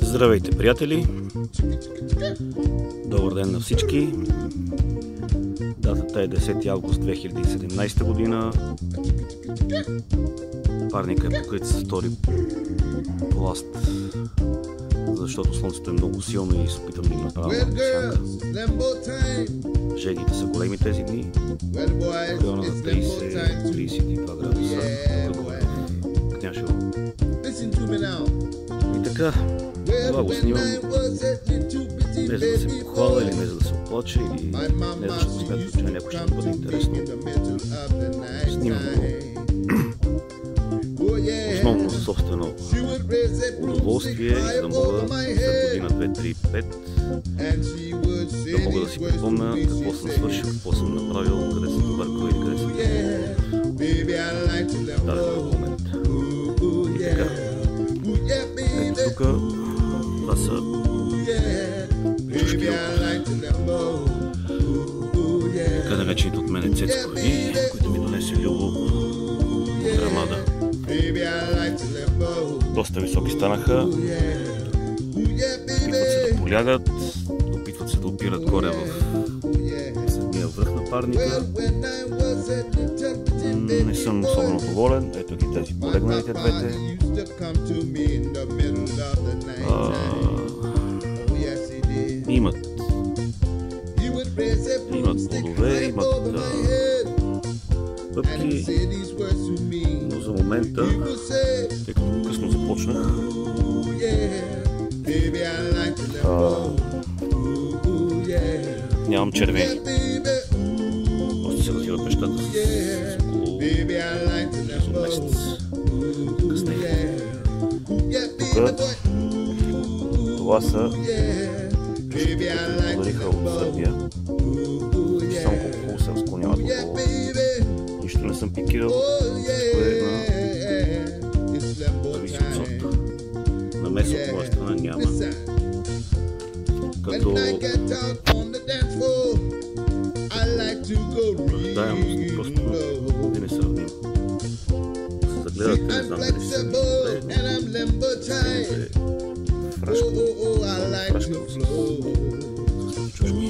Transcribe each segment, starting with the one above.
Здравейте, приятели! Добър ден на всички! Датата е 10 август 2017 година. Парникът е покрит с втори пласт, защото слънцето е много силно и се опитам да им направя сянка. Жегите са големи тези дни. В района на 30-32 градуса. Княшево. И така, това го снимам не за да се похваля или не за да се оплача или не защото смятам, че някой ще бъде интересно. Снимам го основно за собствено удоволствие и за да мога за година 2, 3, 5 да мога да си припомня какво съм свършил, какво съм направил, къде съм побъркал или къде съм в даден момент. И така, ето тук това са чушки така наречените от мене цецкови, които ми донесе Любо от Грамада. Доста високи станаха, опитват се да полягат, опитват се да опират горе в самия връх на парника. Не съм особено доволен. Ето ги тези полегналите двете. Имат плодове, имат пъпки, но за момента, тъй като късно започнах, нямам червени. Още се развива пещата с около месец. Къснее. Тук това са чушките, които подариха от Сърбия. Виж само колко хубаво се разклоняват отдолу. Нищо не съм пикирал. Всичко е на висок сорт. На месо от моя страна няма. Като рождаемост просто е несравнима. За да гледате, не знам дали се виждате фрашкаво с чушки.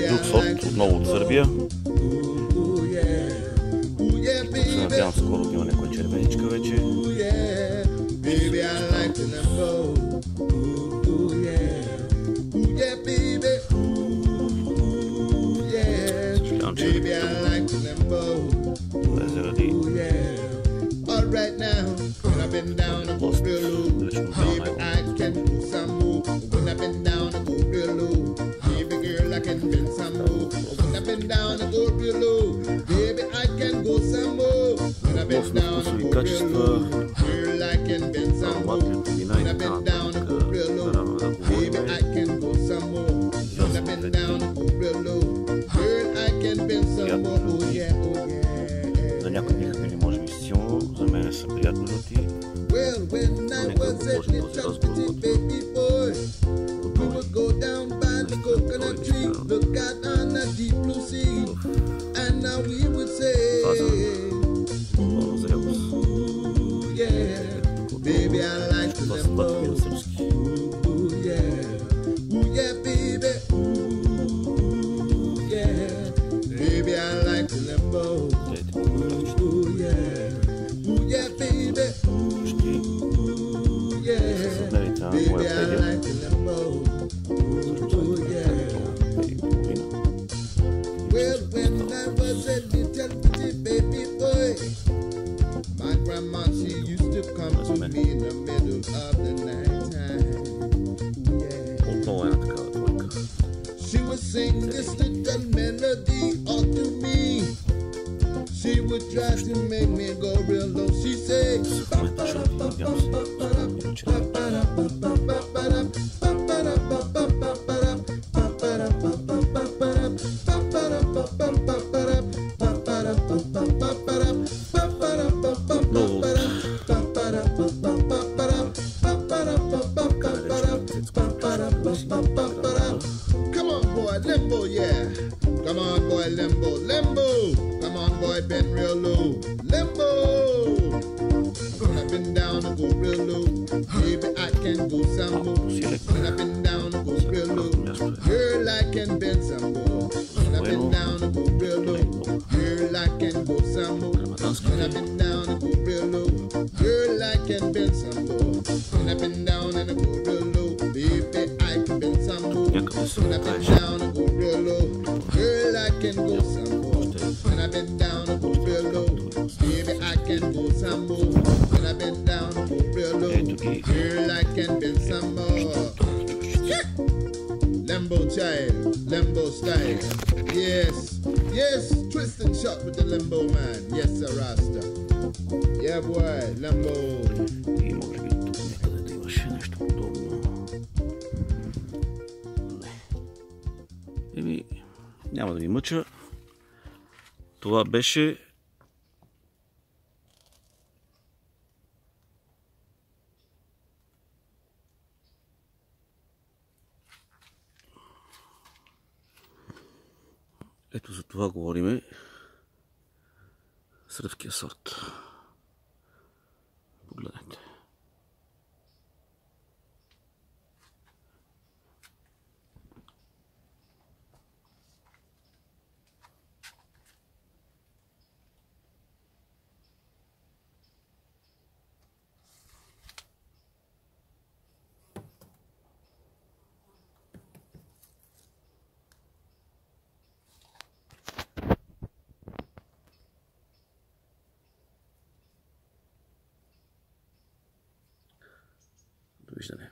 Друг сорт, отново от Сърбия. Се надявам скоро да има някоя червеничка вече. Съжалявам, че не това е заради лост. Лично относно вкусови качества, аромат, лютовина и така нататък. Наравно да говорим за някои биха били може би силно, за мен са приятно люти. Нека да продължим този разговор това са батки на сръбски. Отново една такава двойка. Come on, boy, limbo, limbo. Come on, boy, bend real low. Limbo. Gonna bend down and go real low. Baby, I can go some more. When I've been down, I go real low. Girl, I can bend some more. When I've been down, I go real low. Girl, I can go some more. When I've been down, I go real low. Girl, I can bend some more. When I've been down and I go real low. Baby, I can bend some more. When I've been down, I go real low. Girl, I can go some more. When I've been down, I go real low. Baby, I can go some more. When I've been down, I go real low. Girl, I can bend some more. Lembo child, Lembo style. Yes, yes, twist and shot with the Lembo man. Yes, sir, Rasta. Yeah, boy, Lembo. И може би тук някъде да имаше нещо подобно. Не. Няма да ви мъча. Това беше ето за това говориме сръбския сорт. Погледнете. Довиждане.